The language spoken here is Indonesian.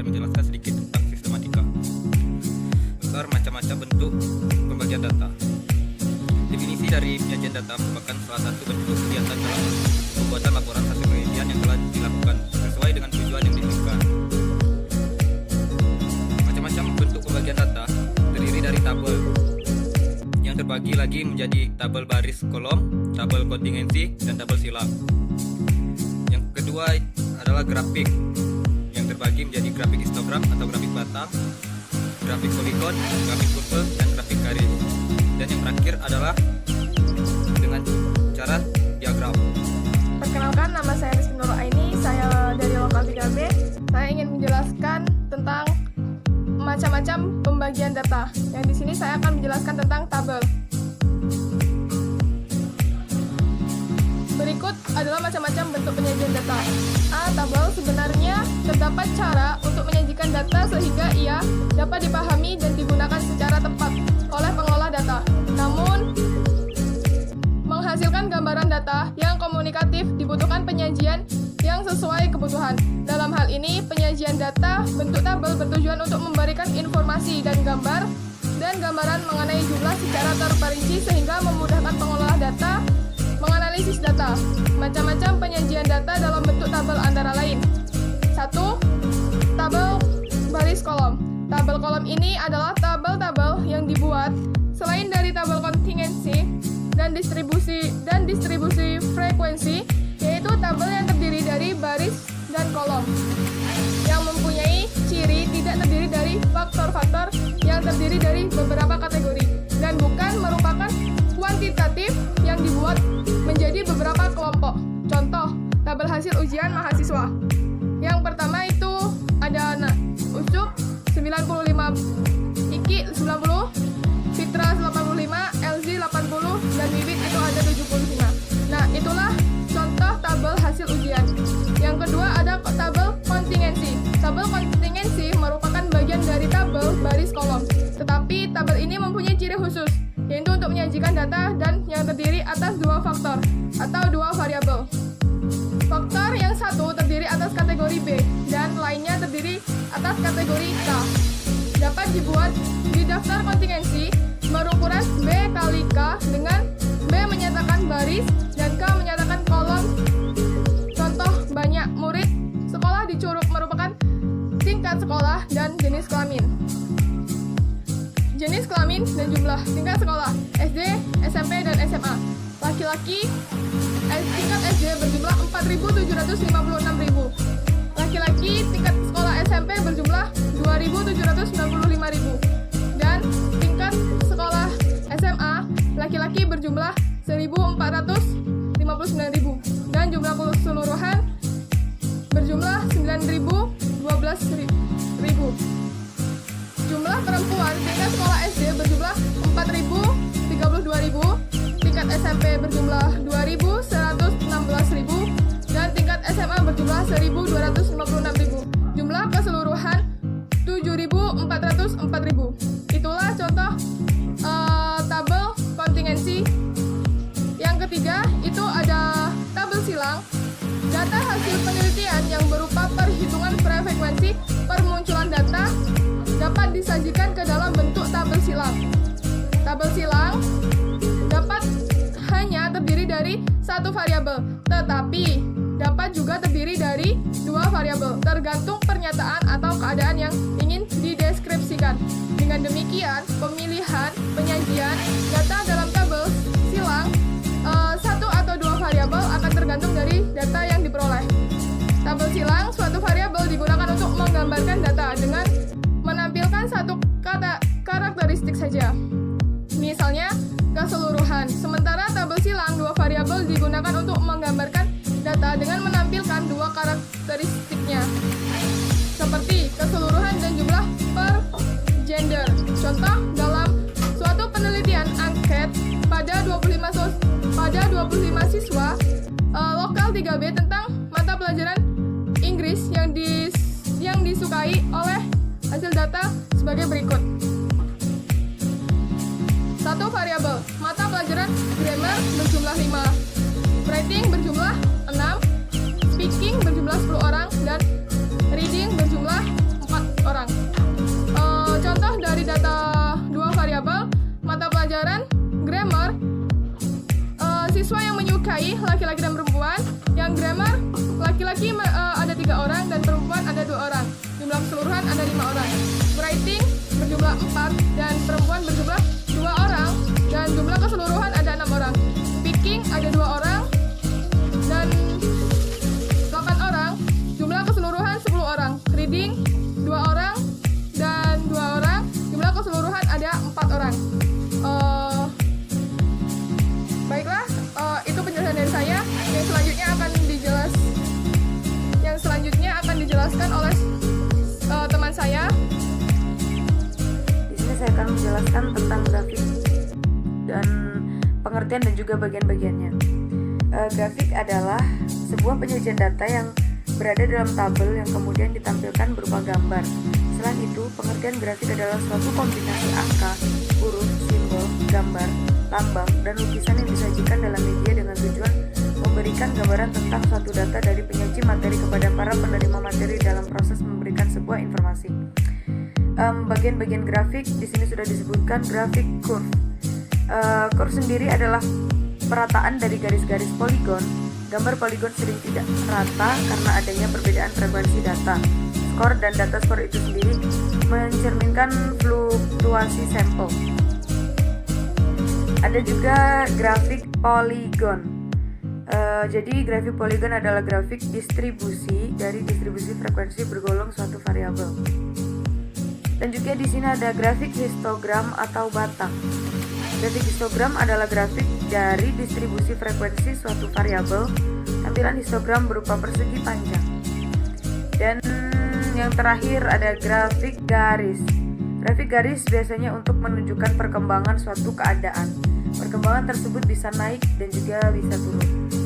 menjelaskan sedikit tentang sistematika. Macam-macam bentuk pembagian data. Definisi dari penyajian data merupakan salah satu bentuk kegiatan dalam pembuatan laporan hasil penelitian yang telah dilakukan sesuai dengan tujuan yang ditentukan. Macam-macam bentuk pembagian data terdiri dari tabel yang terbagi lagi menjadi tabel baris kolom, tabel kontingensi, dan tabel silang. Yang kedua adalah grafik yang terbagi menjadi grafik histogram atau grafik batang, grafik poligon, grafik kurve, dan grafik garis. Dan yang terakhir adalah dengan cara diagram. Perkenalkan, nama saya Rizky Nurul Aini, saya dari Lokal 3B. Saya ingin menjelaskan tentang macam-macam pembagian data. Yang di sini saya akan menjelaskan tentang tabel. Berikut adalah macam-macam bentuk penyajian data. Tabel sebenarnya terdapat cara untuk menyajikan data sehingga ia dapat dipahami dan digunakan secara tepat oleh pengelola data. Namun, menghasilkan gambaran data yang komunikatif dibutuhkan penyajian yang sesuai kebutuhan. Dalam hal ini, penyajian data bentuk tabel bertujuan untuk memberikan informasi dan gambaran mengenai jumlah secara terperinci sehingga memudahkan pengelola data menganalisis data. Macam-macam penyajian data dalam bentuk tabel antara lain. 1. Tabel baris kolom. Tabel kolom ini adalah tabel-tabel yang dibuat selain dari tabel kontingensi dan distribusi frekuensi, yaitu tabel yang terdiri dari baris dan kolom, yang mempunyai ciri tidak terdiri dari faktor-faktor yang terdiri dari beberapa kategori, dan bukan merupakan kuantitatif yang dibuat menjadi beberapa kelompok. Contoh, tabel hasil ujian mahasiswa. Yang pertama itu ada Ucup 95, Iki 90, Fitra 85, LZ 80, dan Bibit itu ada 75. Nah, itulah contoh tabel hasil ujian. Yang kedua ada tabel kontingensi. Tabel kontingensi merupakan bagian dari tabel baris kolom. Tetapi tabel ini mempunyai ciri khusus, yaitu untuk menyajikan data dan yang terdiri atas dua faktor atau dua variabel. Faktor yang satu terdiri atas kategori B dan lainnya terdiri atas kategori K. Dapat dibuat di daftar kontingensi berukuran B kali K dengan B menyatakan baris dan K menyatakan kolom. Contoh, banyak murid sekolah di Curug merupakan tingkat sekolah dan jenis kelamin. Jenis kelamin dan jumlah tingkat sekolah SD, SMP, dan SMA. Laki-laki tingkat SD berjumlah 4.756.000. Laki-laki tingkat sekolah SMP berjumlah 2.795.000. Dan tingkat sekolah SMA laki-laki berjumlah 1.459.000. Dan jumlah keseluruhan berjumlah 9.012.000. Jumlah perempuan tingkat sekolah SD berjumlah 4.032.000, tingkat SMP berjumlah 2.116.000, dan tingkat SMA berjumlah 1.256.000. Jumlah keseluruhan 7.404.000. Itulah contoh tabel kontingensi. Yang ketiga itu ada tabel silang. Data hasil penelitian yang berupa perhitungan frekuensi permunculan data dapat disajikan ke dalam bentuk tabel silang. Tabel silang dapat hanya terdiri dari satu variabel, tetapi dapat juga terdiri dari dua variabel, tergantung pernyataan atau keadaan yang ingin dideskripsikan. Dengan demikian, pemilihan penyajian data dalam tabel silang satu atau dua variabel akan tergantung dari data yang diperoleh. Tabel silang suatu variabel digunakan untuk menggambarkan data dengan menampilkan satu karakteristik saja, misalnya keseluruhan. Sementara tabel silang dua variabel digunakan untuk menggambarkan data dengan menampilkan dua karakteristiknya, seperti keseluruhan dan jumlah per gender. Contoh, dalam suatu penelitian angket pada 25 siswa Lokal 3B tentang mata pelajaran Inggris yang disukai oleh hasil data sebagai berikut. Satu variabel, mata pelajaran grammar berjumlah 5, writing berjumlah 6, speaking berjumlah 10 orang, dan reading berjumlah 4 nilai laki-laki dan perempuan. Yang grammar laki-laki ada 3 orang dan perempuan ada 2 orang. Jumlah keseluruhan ada 5 orang. Writing berjumlah 4 dan perempuan berjumlah 2 orang dan jumlah keseluruhan ada 6 orang. Speaking ada 2 orang dan 8 orang. Jumlah keseluruhan 10 orang. Reading 2 orang dan 2 orang. Jumlah keseluruhan ada 4 orang. Baiklah, itu penjelasan dari saya. Yang selanjutnya akan dijelaskan oleh teman saya. Di sini saya akan menjelaskan tentang grafik dan pengertian dan juga bagian-bagiannya. Grafik adalah sebuah penyajian data yang berada dalam tabel yang kemudian ditampilkan berupa gambar. Selain itu, pengertian grafik adalah suatu kombinasi angka, huruf, simbol, gambar, lambang, dan lukisan yang disajikan dalam media dengan tujuan memberikan gambaran tentang suatu data dari penyaji materi kepada para penerima materi dalam proses memberikan sebuah informasi. Bagian-bagian grafik di sini sudah disebutkan grafik curve. Curve sendiri adalah perataan dari garis-garis poligon. Gambar poligon sering tidak rata karena adanya perbedaan frekuensi data. Skor dan data skor itu sendiri mencerminkan fluktuasi sampel. Ada juga grafik poligon. Jadi grafik poligon adalah grafik distribusi dari distribusi frekuensi bergolong suatu variabel. Dan juga di sini ada grafik histogram atau batang. Grafik histogram adalah grafik dari distribusi frekuensi suatu variabel. Tampilan histogram berupa persegi panjang. Dan yang terakhir ada grafik garis. Grafik garis biasanya untuk menunjukkan perkembangan suatu keadaan. Perkembangan tersebut bisa naik dan juga bisa turun.